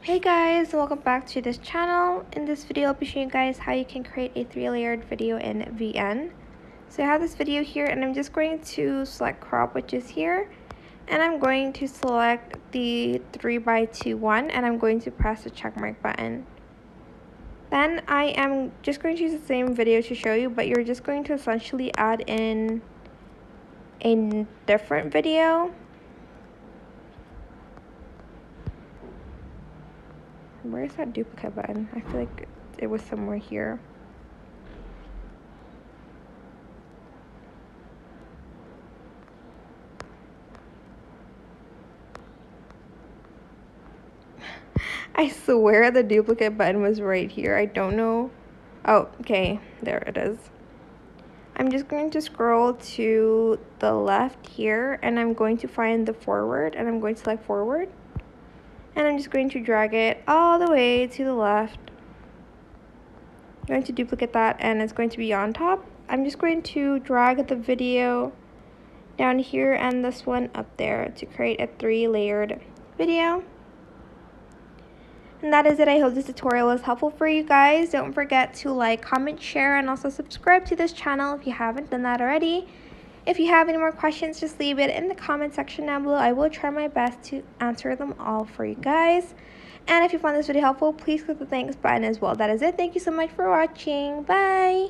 Hey guys, welcome back to this channel. In this video I'll be showing you guys how you can create a 3-layered video in VN. So I have this video here and I'm just going to select crop, which is here, and I'm going to select the 3x2 one and I'm going to press the check mark button. Then I am just going to use the same video to show you, but you're just going to essentially add in a different video. Where's that duplicate button? I feel like it was somewhere here. I swear the duplicate button was right here. I don't know. Oh, okay. There it is. I'm just going to scroll to the left here and I'm going to find the forward and I'm going to select forward. And I'm just going to drag it all the way to the left. I'm going to duplicate that and it's going to be on top. I'm just going to drag the video down here and this one up there to create a 3-layered video. And that is it. I hope this tutorial was helpful for you guys. Don't forget to like, comment, share, and also subscribe to this channel if you haven't done that already. If you have any more questions, just leave it in the comment section down below. I will try my best to answer them all for you guys. And if you found this video helpful, please click the thanks button as well. That is it. Thank you so much for watching. Bye!